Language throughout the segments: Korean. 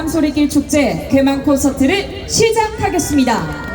땅소리길 축제 개막 콘서트를 시작하겠습니다.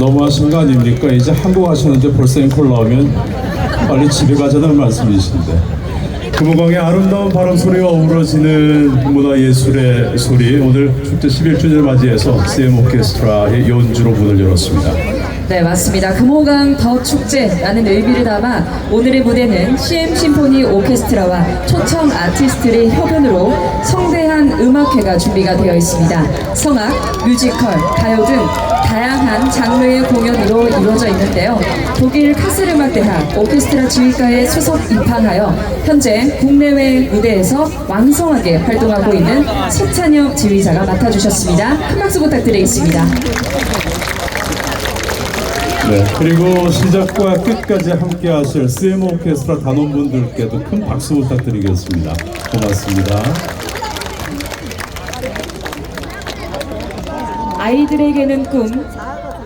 너무하신 거 아닙니까? 이제 한국 하셨는데 벌써 앵콜 나오면 빨리 집에 가자는 말씀이신데. 금호강의 아름다운 바람 소리와 어우러지는 문화예술의 소리, 오늘 축제 11주년을 맞이해서 CM 오케스트라의 연주로 문을 열었습니다. 네, 맞습니다. 금호강 더 축제라는 의미를 담아 오늘의 무대는 CM 심포니 오케스트라와 초청 아티스트의 협연으로 성대한 음악회가 준비가 되어 있습니다. 성악, 뮤지컬, 가요 등 다양한 장르의 공연으로 이루어져 있는데요. 독일 카슬음악대학 오케스트라 지휘과에 수석 입학하여 현재 국내외 무대에서 왕성하게 활동하고 있는 서찬영 지휘자가 맡아주셨습니다. 큰 박수 부탁드리겠습니다. 네, 그리고 시작과 끝까지 함께 하실 CM 오케스트라 단원분들께도 큰 박수 부탁드리겠습니다. 고맙습니다. 아이들에게는 꿈,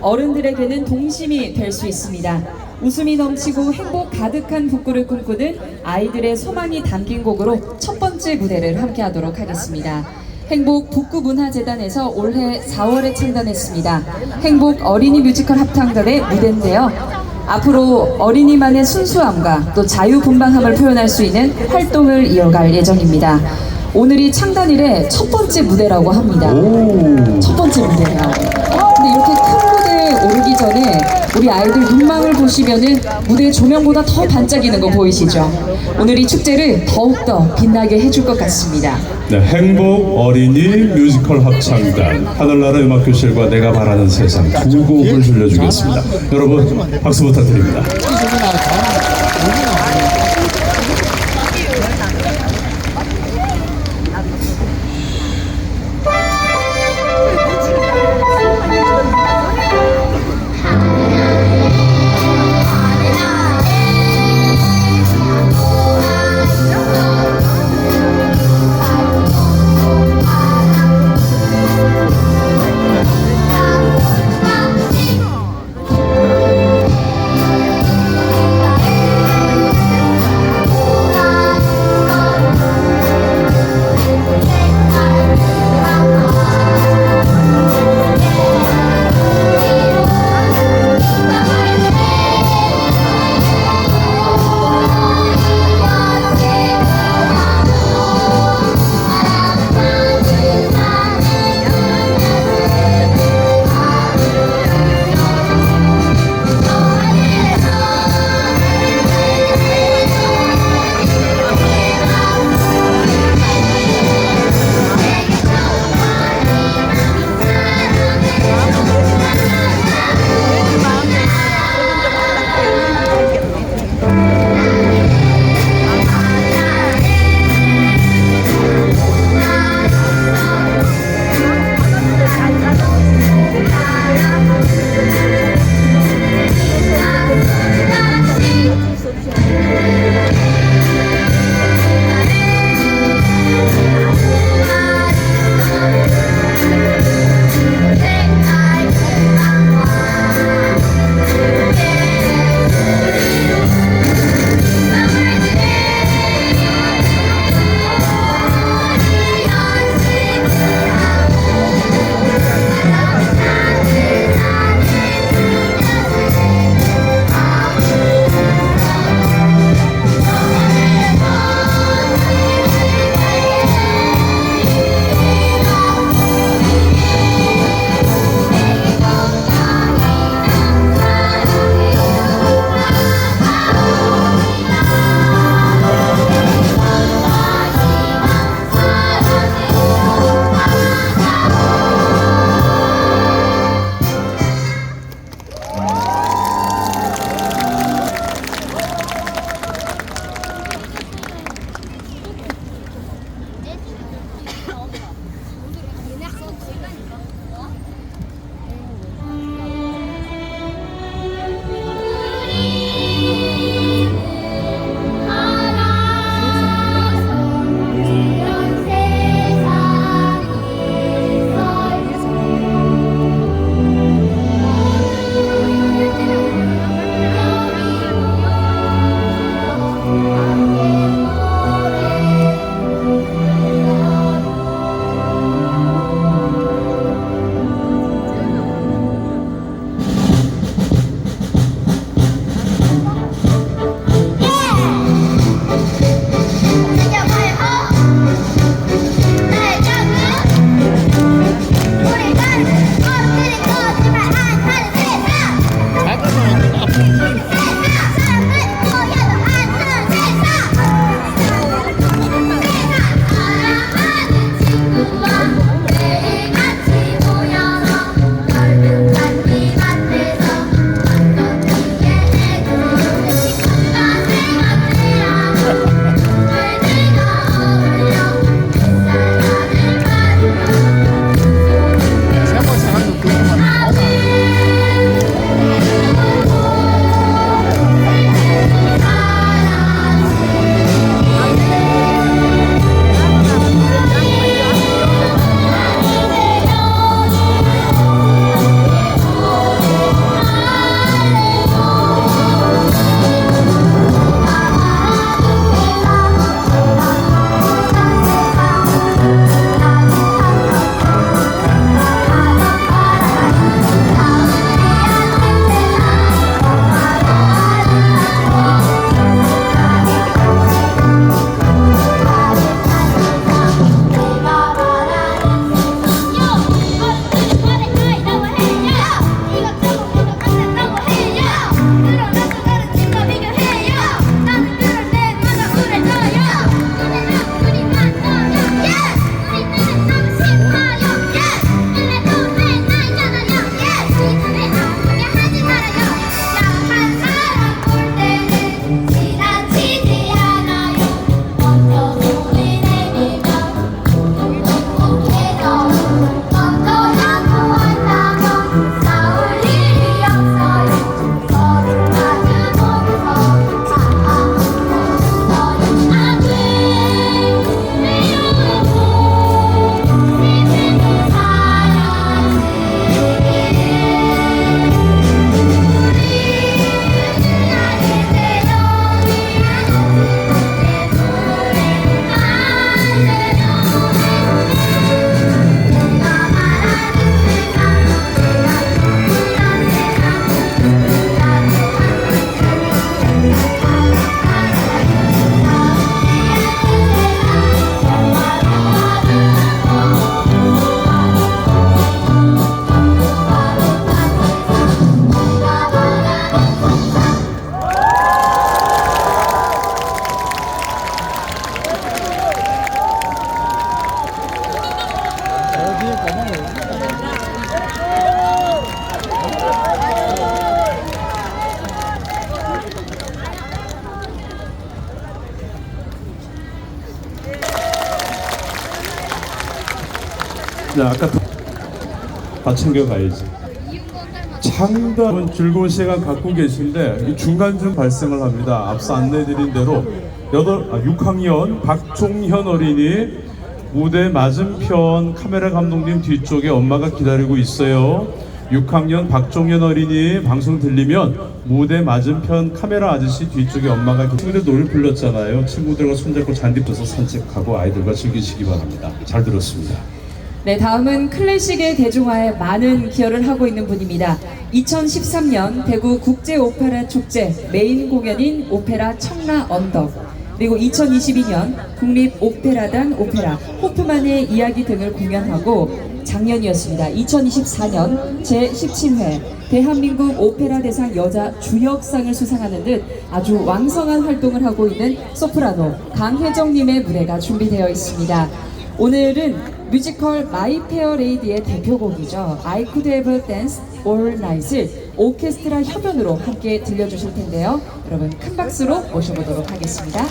어른들에게는 동심이 될 수 있습니다. 웃음이 넘치고 행복 가득한 북구를 꿈꾸는 아이들의 소망이 담긴 곡으로 첫 번째 무대를 함께 하도록 하겠습니다. 행복 북구문화재단에서 올해 4월에 창단했습니다. 행복 어린이 뮤지컬 합창단의 무대인데요. 앞으로 어린이만의 순수함과 또 자유분방함을 표현할 수 있는 활동을 이어갈 예정입니다. 오늘이 창단일의 첫 번째 무대라고 합니다. 첫 번째 무대예요. 근데 이렇게 큰 무대에 오르기 전에 우리 아이들 눈망울 보시면은 무대 조명보다 더 반짝이는 거 보이시죠? 오늘 이 축제를 더욱더 빛나게 해줄 것 같습니다. 네, 행복 어린이 뮤지컬 합창단 하늘나라 음악교실과 내가 바라는 세상 두 곡을 들려주겠습니다. 여러분 박수 부탁드립니다. 자, 아까 다 챙겨가야지. 상당히 즐거운 시간 갖고 계신데 중간중 발생을 합니다. 앞서 안내드린 대로 6학년 박종현 어린이 무대 맞은편 카메라 감독님 뒤쪽에 엄마가 기다리고 있어요. 6학년 박종현 어린이 방송 들리면 무대 맞은편 카메라 아저씨 뒤쪽에 엄마가 친구들 노래 불렀잖아요. 친구들과 손잡고 잔디 떠서 산책하고 아이들과 즐기시기 바랍니다. 잘 들었습니다. 네, 다음은 클래식의 대중화에 많은 기여를 하고 있는 분입니다. 2013년 대구 국제 오페라 축제 메인 공연인 오페라 청라 언덕, 그리고 2022년 국립 오페라단 오페라 호프만의 이야기 등을 공연하고 작년이었습니다. 2024년 제17회 대한민국 오페라 대상 여자 주역상을 수상하는 듯 아주 왕성한 활동을 하고 있는 소프라노 강혜정님의 무대가 준비되어 있습니다. 오늘은 뮤지컬 마이 페어 레이디의 대표곡이죠. I Could Have Danced All Night을 오케스트라 협연으로 함께 들려주실 텐데요. 여러분 큰 박수로 모셔보도록 하겠습니다.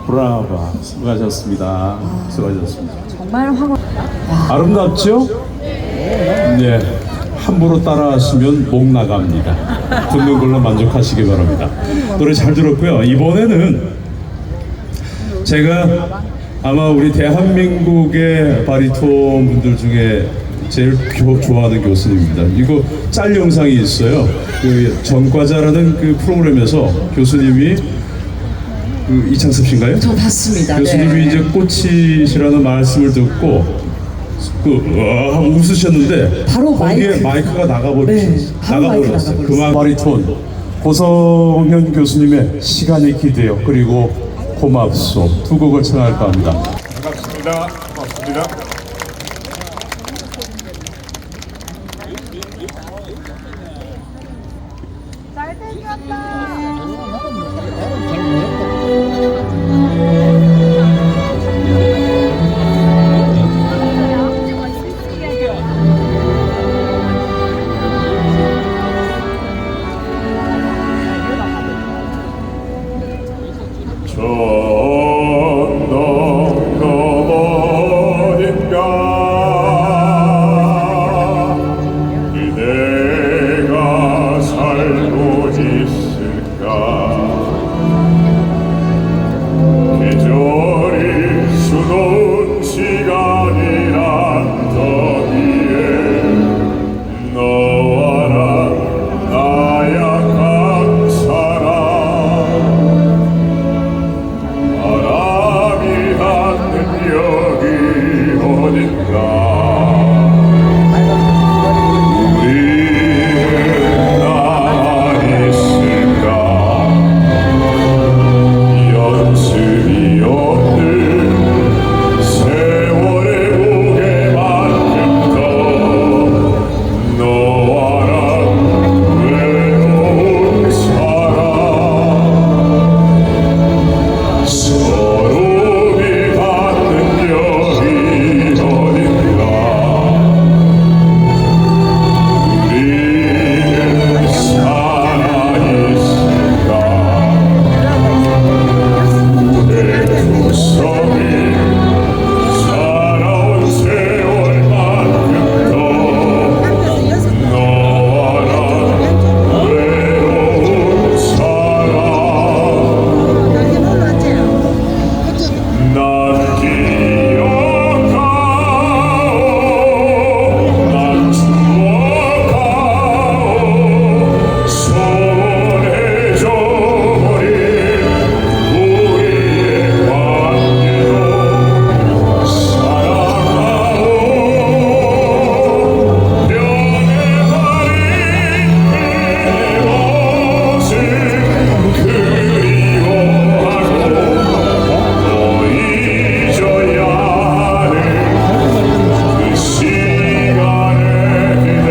브라바 수고하셨습니다. 수고하셨습니다. 정말 황홀. 아름답죠? 네. 함부로 따라하시면 목 나갑니다. 듣는 걸로 만족하시기 바랍니다. 노래 잘 들었고요. 이번에는 제가 아마 우리 대한민국의 바리톤 분들 중에 제일 좋아하는 교수님입니다. 이거 짤 영상이 있어요. 그 전과자라는 그 프로그램에서 교수님이 그 이창섭 씨인가요? 저 봤습니다. 교수님이 네. 이제 꽃이시라는 말씀을 듣고 하고 웃으셨는데 바로 거기에 마이크가 나가버리셨어요. 네, 바로 마이크 나가버렸어요. 그만 바리톤 고성현 교수님의 시간에 기대어 그리고 고맙소 두 곡을 청할까 합니다. 반갑습니다. 고맙습니다. 전동 어딘가 그대가 살고 있을까 계절이 수놓은 시간이란 더위에 너와 나 나약한 사람 바람이 닿는 여기 어딘가 우리는 나만 있을까 연습이 없는 세월의 무게만큼 더 너와 난 외로운 사람 서로이 닿는 여기 어딘가 우리는 살아있을까 우리의 구성이 살아온 세월만큼 더 너와 난 외로운 사람 난 기억하오 난 추억하오 소원해져버린 우리의 관계도 사랑하오 변해버린 그의 모습 그리워하고 또 잊어야 하는 그 시간의 기대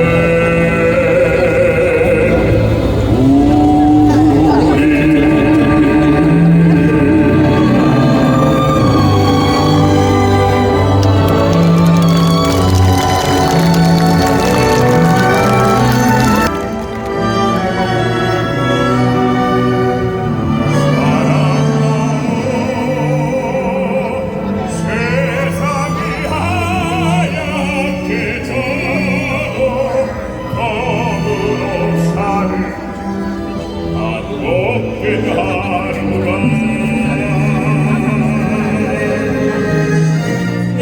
세상이 하얗게 져도 검으로 사는 한복된 하루가 난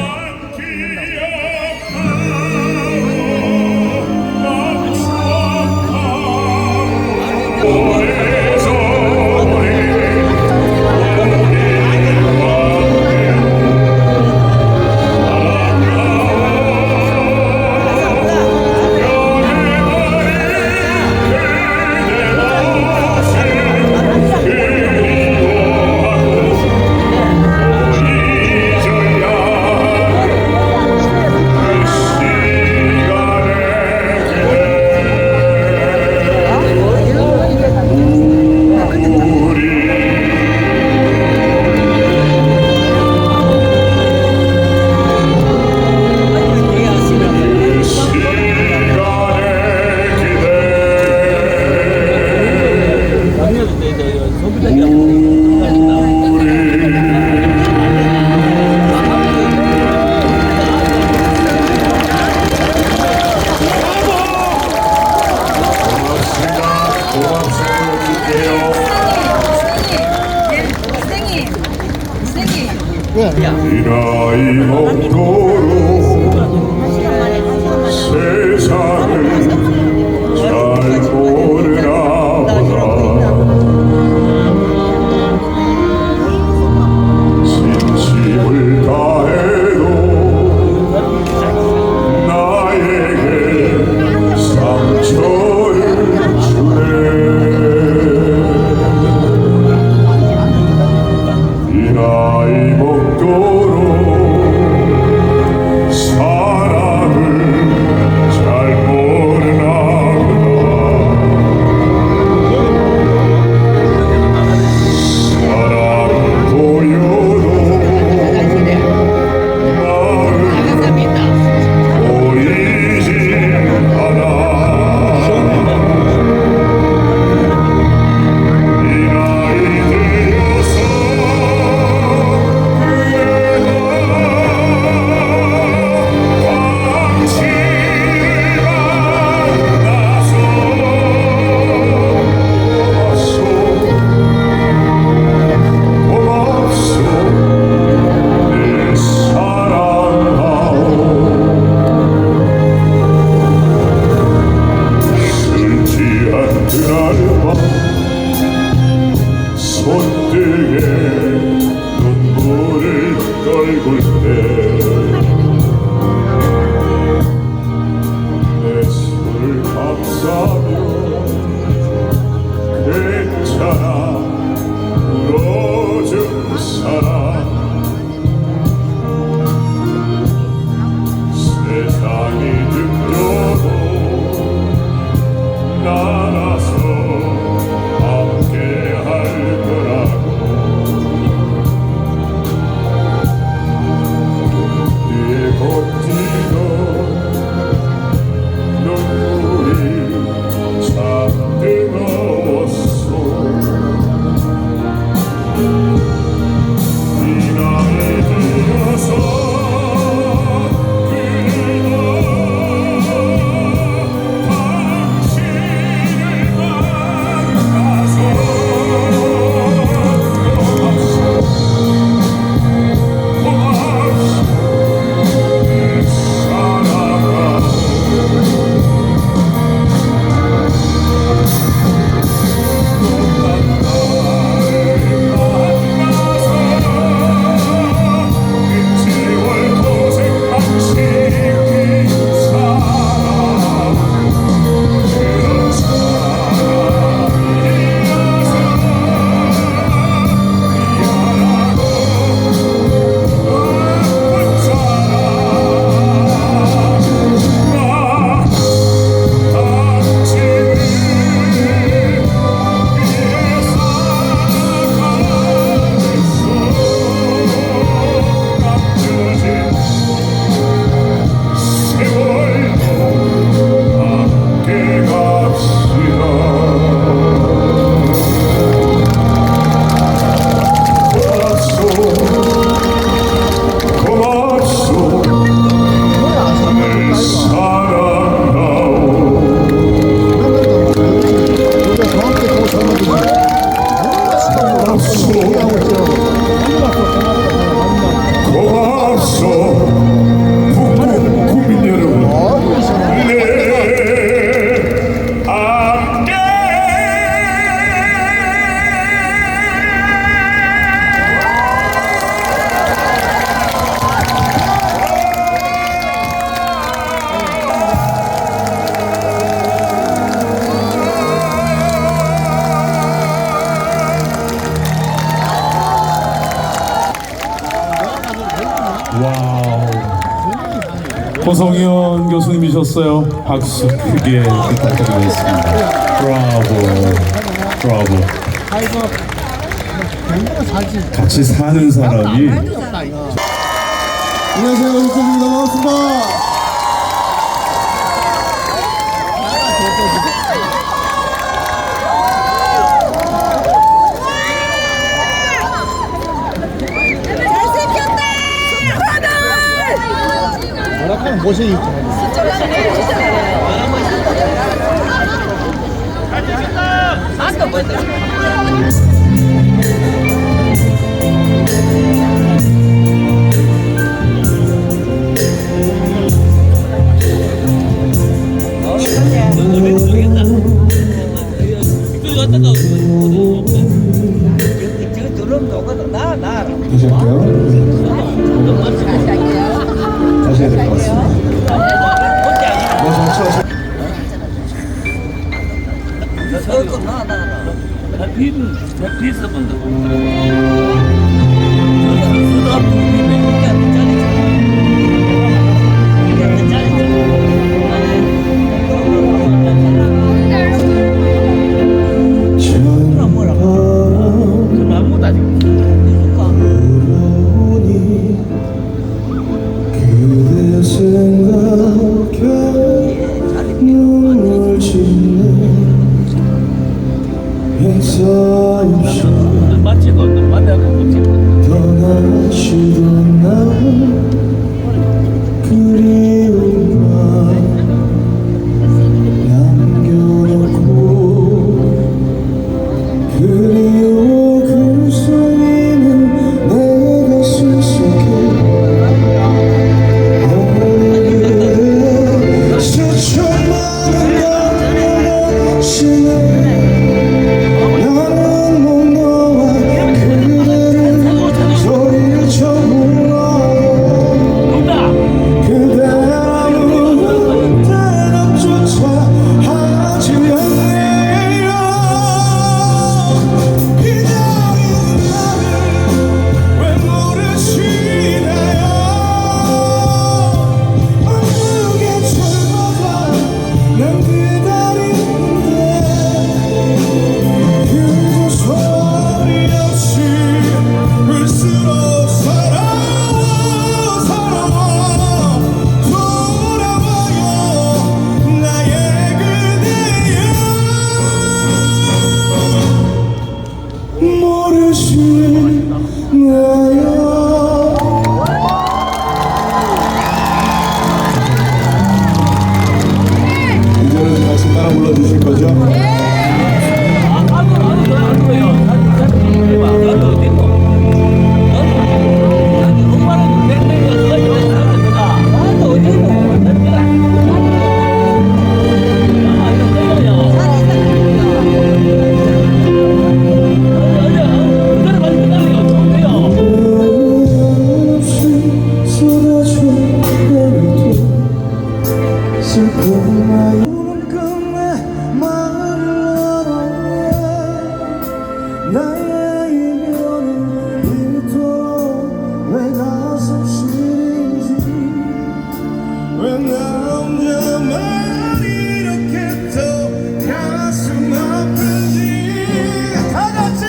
기억하오 난 추억하오 오래전에 이 나이 먹도록 세상을 잘 모르나 보다 진심을 다해도 나에게 상처를 주네 고성현 교수님이셨어요. 박수 크게 부탁드리겠습니다. 브라보. 같이 사는 사람이 안녕하세요, 윤석입니다. 반갑습니다. 뭐라카는 못이 있죠. 다시 할게요. 다시 해야 될 것 같습니다. 그대 생각에 눈물 짓네 행사 없이 떠나시던 날 그리움만 남겨놓고 그리워 그 소리는 내 가슴 속에 수천만은 남겨놓으시네 나는 못 너와 그대를 소리를 쳐 불러요 그대라는 대답조차 하지 않네요 기다리는 나를 왜 모르시나요 어느게 철마다 난 기다리는데 그저 소리 없이 울수록 서러워 돌아봐요 나의 그대여 모르시나요 이제는 같이 따라 불러주실 거죠? 슬픈 마음 끝내 말을 알아내 나의 이별을 이토록 왜 가슴 시린지 왜 나 혼자만 이렇게 또 가슴 아픈지 다 같이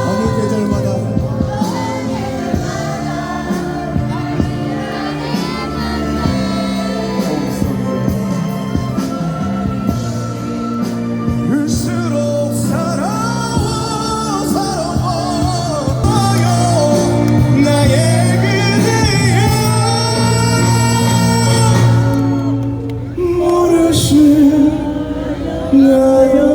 어느 계절마다 울수록 서러워 나의 그대여 모르시나요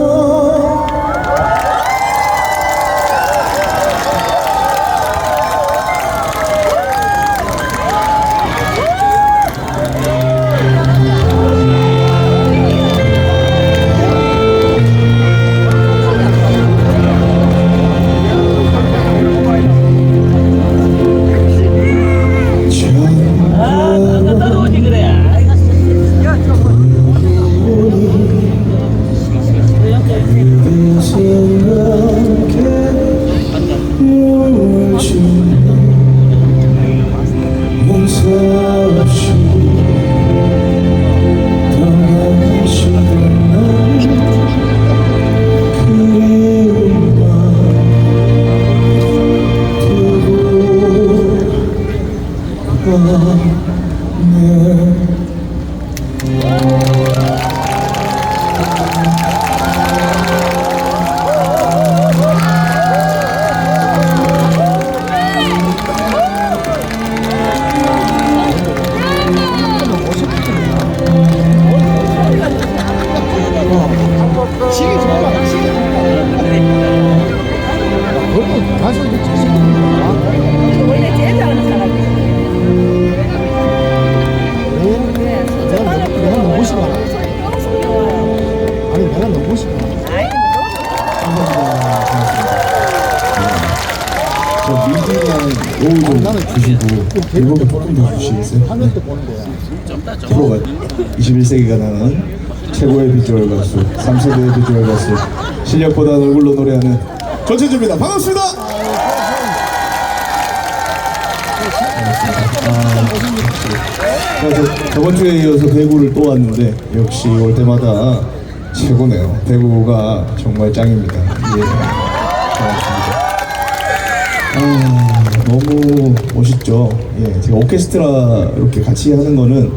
좀 주시고 대본도 조금 더 주시겠어요? 프로가 21세기가 나는 최고의 비주얼 가수 3세대의 비주얼 가수 실력보다 얼굴로 노래하는 전체주입니다. 반갑습니다. 저번 주에 이어서 대구를 또 왔는데 역시 올 때마다 최고네요. 대구가 정말 짱입니다. 예, 반갑습니다. 너무 멋있죠. 예, 제가 오케스트라 이렇게 같이 하는 거는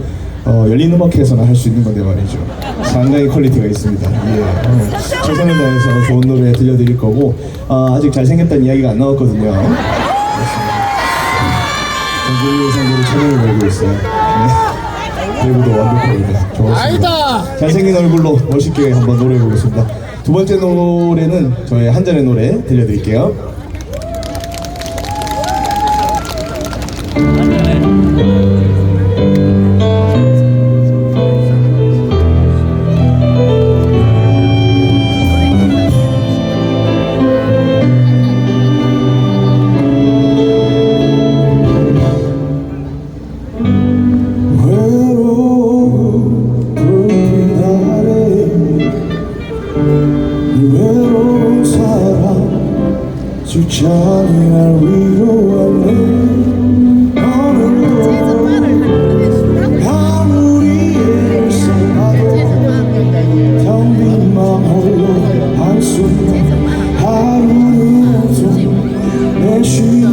열린음악회에서나 할 수 있는 건데 말이죠. 상당히 퀄리티가 있습니다. 예, 최선을 다해서 좋은 노래 들려드릴 거고 아직 잘생겼다는 이야기가 안 나왔거든요. 전국의 상대로 최선을 걸고 있어요. 네. 대구도 완벽합니다. 좋았습니다. 잘생긴 얼굴로 멋있게 한번 노래해 보겠습니다. 두 번째 노래는 저의 한 잔의 노래 들려드릴게요. 외로운 사람 주찬이 날 위로하네. 오늘도 아무리 애써봐도 텅 빈 맘 홀로 한숨 하루는 좀 내쉬는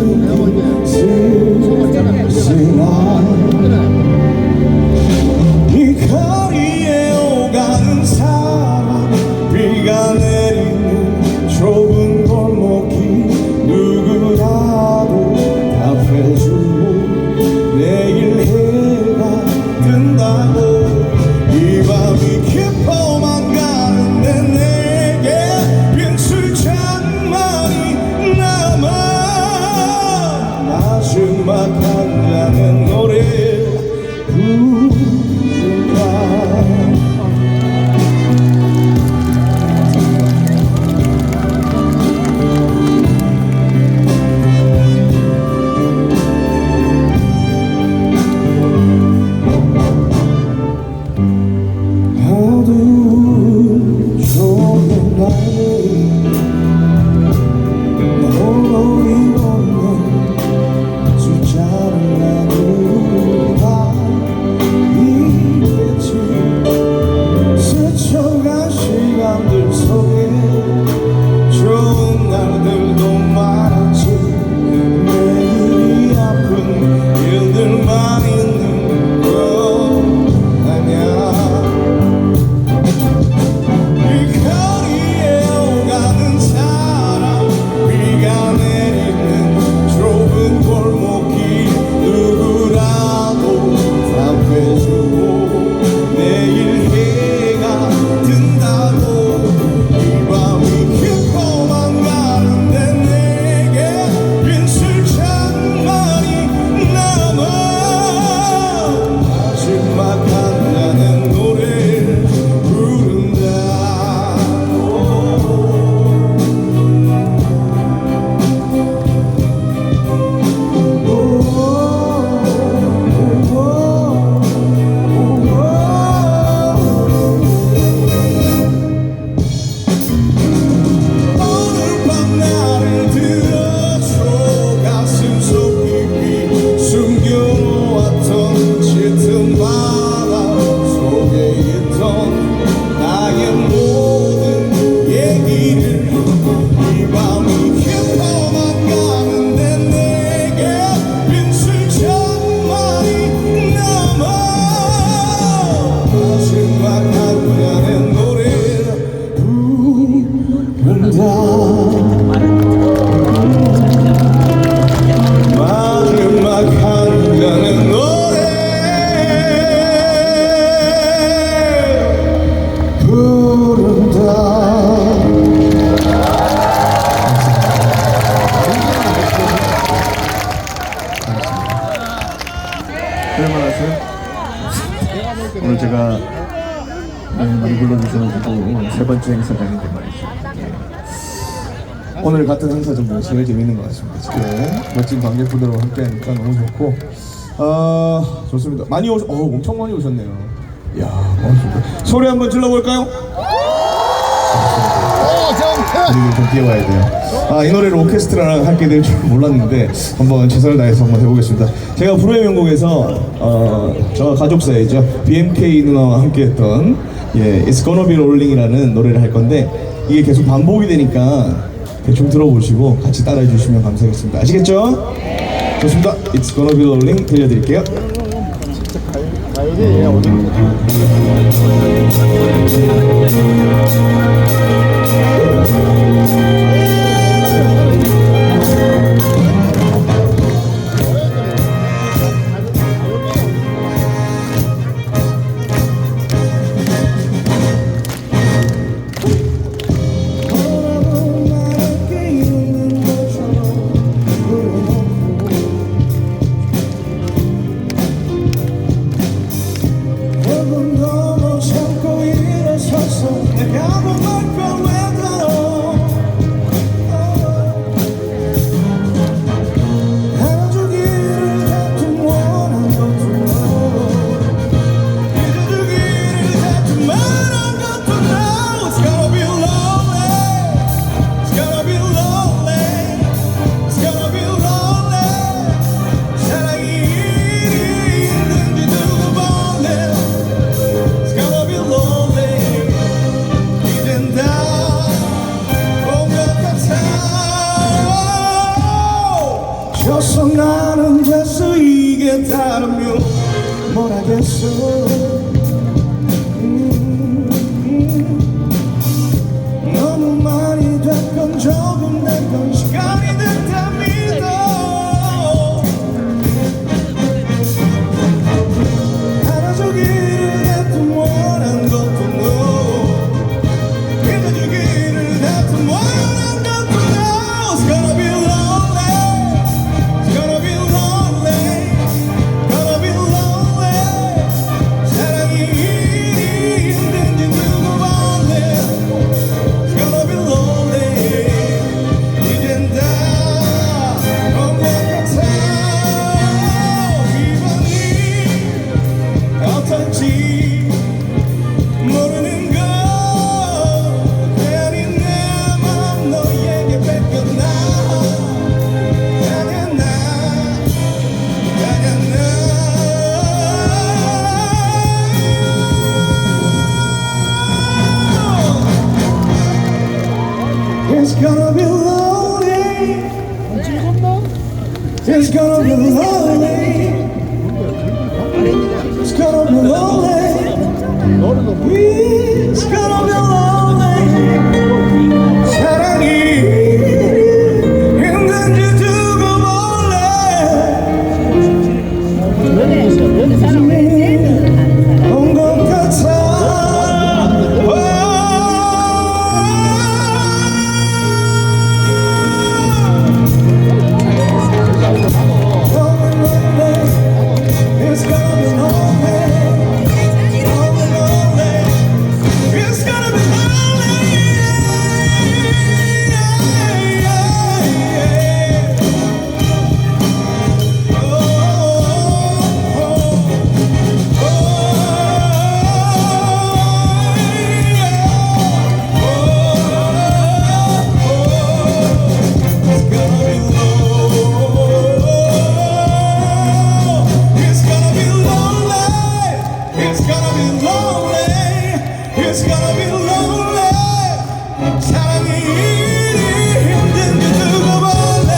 쓸쓸한 이 거리에 오가는 사람 비가 내리는 좁은 골목이 누구라도 답해주고 내일 해가 뜬다고 이 밤이 깊어만 가는데 내게 빈 술잔만이 남아 마지막 한 잔의 노래 부른다. 어두운 좁은 날에 홀로 입없는 숫자를 나누다 있겠지. 스쳐간 시간들 속에 좋은 날들도 많았지. 매일이 아픈 일들만 있는 건 아냐. 이 거리에 오가는 사람 비가 내리는 좁은 골목길 누구라도 답해주고 내일 해가 뜬다고 이 밤이 깊어만 가는데 내게 빈 술잔만이 남아 마지막 한 잔의 노래를 부른다. 오늘 밤 나를 들어줘. 가슴 속 깊이 숨겨놓았던 짙은 바람 속에 있던 나의 모든 얘기를 이 밤이 깊어만 가는데 내게 빈 술잔만이 남아 마지막 한 잔의 노래를 부른다. 마지막 한 잔의 노래 부른다. 얼마나세요? 오늘 제가 많이 불러주셔가지고 세 번째 행사장인데 말이죠. 오늘 같은 행사 좀 제일 재밌는 것 같습니다. 지금 멋진 관객분들과 함께하니까 너무 좋고 좋습니다. 많이 엄청 많이 오셨네요. 이야, 고맙습니다. 소리 한번 질러볼까요? 그리고 좀 뛰어가야 돼요. 이 노래를 오케스트라랑 하게 될 줄 몰랐는데 한번 최선을 다해서 한번 해보겠습니다. 제가 불후의 명곡에서 저 가족사이죠 BMK 누나와 함께했던 It's Gonna Be Rolling이라는 노래를 할 건데 이게 계속 반복이 되니까 대충 들어보시고 같이 따라해 주시면 감사하겠습니다. 아시겠죠? 좋습니다. It's Gonna Be Rolling 들려드릴게요. 져서 나는 됐어 이게 다르면 뭘 하겠어. 너무 많이 됐건 조금 됐건 시간이 됐다 믿어. 알아주기를 했던 원한 것도 no, 믿어주기를 했던 원한 것도 no. It's gonna be lonely, it's gonna be lonely, gonna be lonely. 사랑이 이리 힘든지 누구 볼래. It's gonna be lonely. 이젠 다 온 것 같아. 이번이 어떨지 모르는 걸. 괜히 내 맘 너에게 뺏겼나. 가냐나 가냐나. It's gonna be lonely. It's gonna be lonely. It's gonna be lonely. It's gonna be lonely. 사랑이 힘든지 두고 볼래. 온 것 같아. It's gonna be lonely. It's gonna be lonely. It's gonna be lonely. It's gonna be lonely. It's gonna be lonely. 사랑이 이리 힘든지 두고 볼래.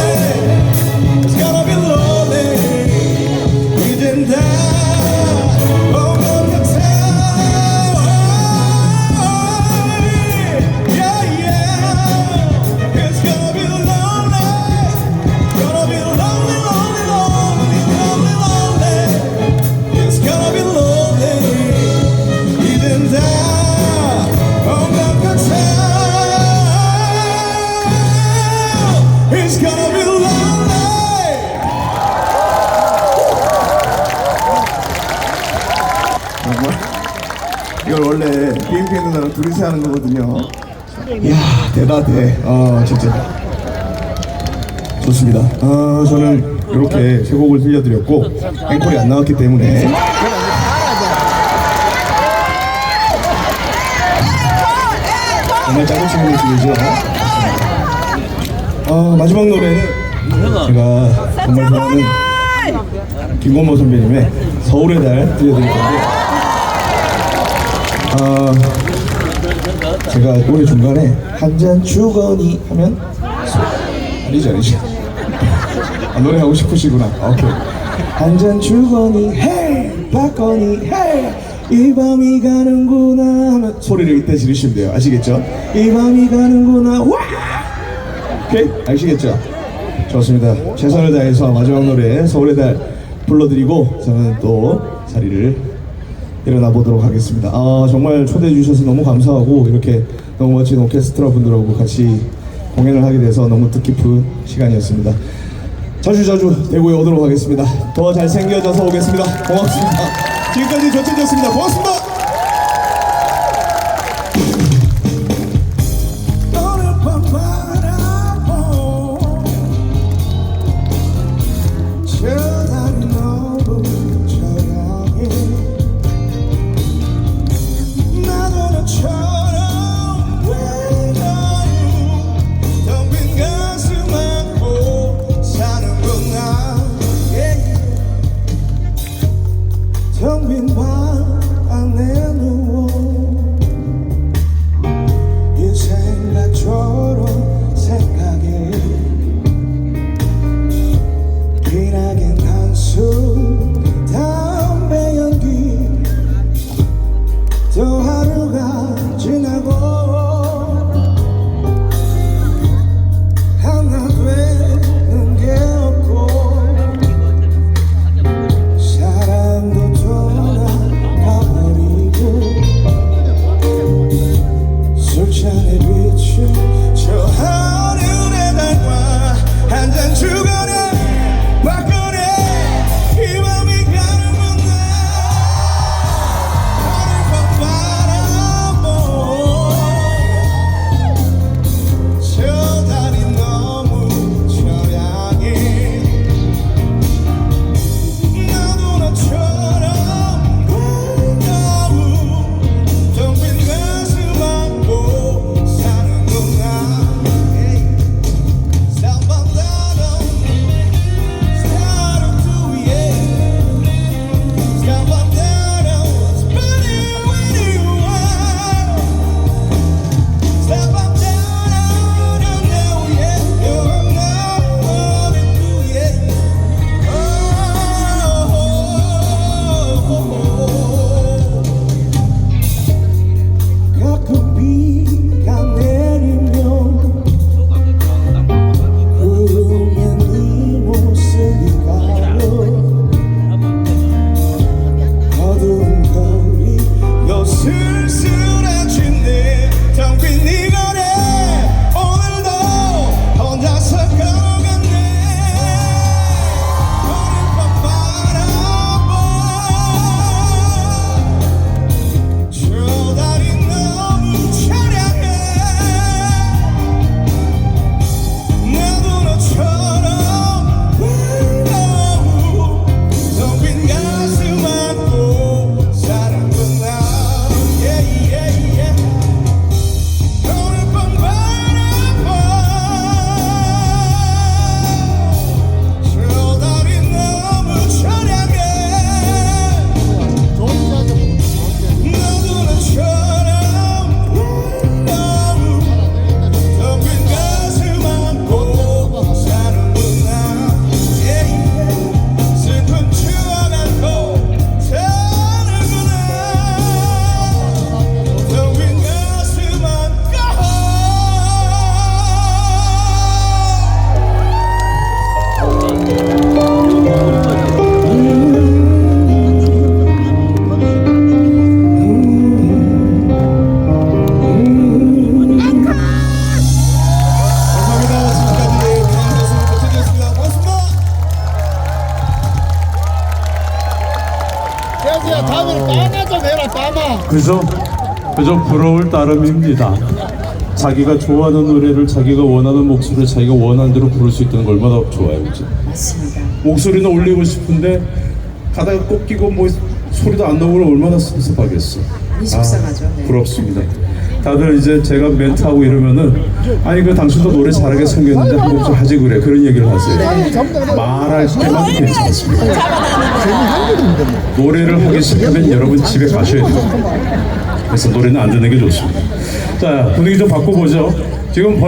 It's gonna be lonely. 이젠 다 온 것 같아. Yeah, yeah. It's gonna be lonely. Gonna be lonely, lonely, lonely, lonely, lonely. It's gonna be lonely. 이젠 다 온 것 같아. It's gonna be lonely. 이걸 원래 BMK 누나랑 둘이서 하는 거거든요. 이야 대단해. 진짜 좋습니다. 저는 이렇게 세 곡을 들려드렸고 앵콜이 안 나왔기 때문에 정말 짜고 치는 모습이죠. 마지막 노래는 제가 정말 좋아하는 김건모 선배님의 서울의 달 들려드릴 건데 제가 노래 중간에 한 잔 주거니 하면 아니죠 노래 하고 싶으시구나. 오케이. 한 잔 주거니 헤이 받거니 헤이 이 밤이 가는구나 하면 소리를 이때 지르시면 돼요. 아시겠죠? 이 밤이 가는구나 와 오케이? 아시겠죠? 좋습니다. 최선을 다해서 마지막 노래 서울의 달 불러드리고 저는 또 자리를 일어나 보도록 하겠습니다. 정말 초대해 주셔서 너무 감사하고 이렇게 너무 멋진 오케스트라 분들하고 같이 공연을 하게 돼서 너무 뜻깊은 시간이었습니다. 자주 대구에 오도록 하겠습니다. 더 잘생겨져서 오겠습니다. 고맙습니다. 지금까지 조천이었습니다. 고맙습니다. 오늘 밤 바라보 저 달이 너무 저양해 나도 너처럼 외로운 텅 빈 가슴 안고 사는구나 텅 빈 방 안에 누워 이 생각처럼 생각해 기나긴 한숨 담배 연기 또 하루가 지나고 하나 되는 게 없고 사랑도 떠나가버리고 술잔에 비춘 저 하늘의 달과 한 잔 주거네 바꿔네 이 맘이 가는구나 하늘 밤 바라보 저 달이 너무 처량해 나도 너처럼 외로운 텅 빈 가슴 안고 사는구나 Stop 가끔 비가 내리면 구름에 네 모습이 가려 어두운 거리 너 쓸쓸해지네 텅 빈 네 거리 오늘도 혼자서 걸어갔네 오늘 밤 바라보 저 달이 너무 처량해 나도 너처럼 외로운 텅 빈 가슴 안고 사는구나 오늘 밤 바라봐 저 달이 너무 처량해 나도 너처럼 외로운 텅 빈 가슴 안고 사는구나 슬픈 추억 안고 사는구나 텅 빈 가슴 안고 감사합니다. 지금까지 강사수 조천이었습니다. 고맙습니다. 태지야 다음에 빠마 좀 해라 빠마. 그저 부러울 따름입니다. 자기가 좋아하는 노래를 자기가 원하는 목소리를 자기가 원하는 대로 부를 수 있다는 걸 얼마나 좋아요, 그죠? 맞습니다. 목소리는 올리고 싶은데 가다가 꺾이고 뭐 소리도 안 나오면 얼마나 섭섭하겠어. 이 속상하죠. 네. 부럽습니다. 다들 이제 제가 멘트하고 이러면은 아니 그 당신도 노래 잘하게 생겼는데 한 곡 좀 하지 그래 그런 얘기를 하세요. 말할 때만 괜찮습니다. 노래를 하기 싫으면 여러분 집에 가셔야 돼요. 그래서 노래는 안 듣는 게 좋습니다. 자, 분위기 좀 바꿔보죠. 지금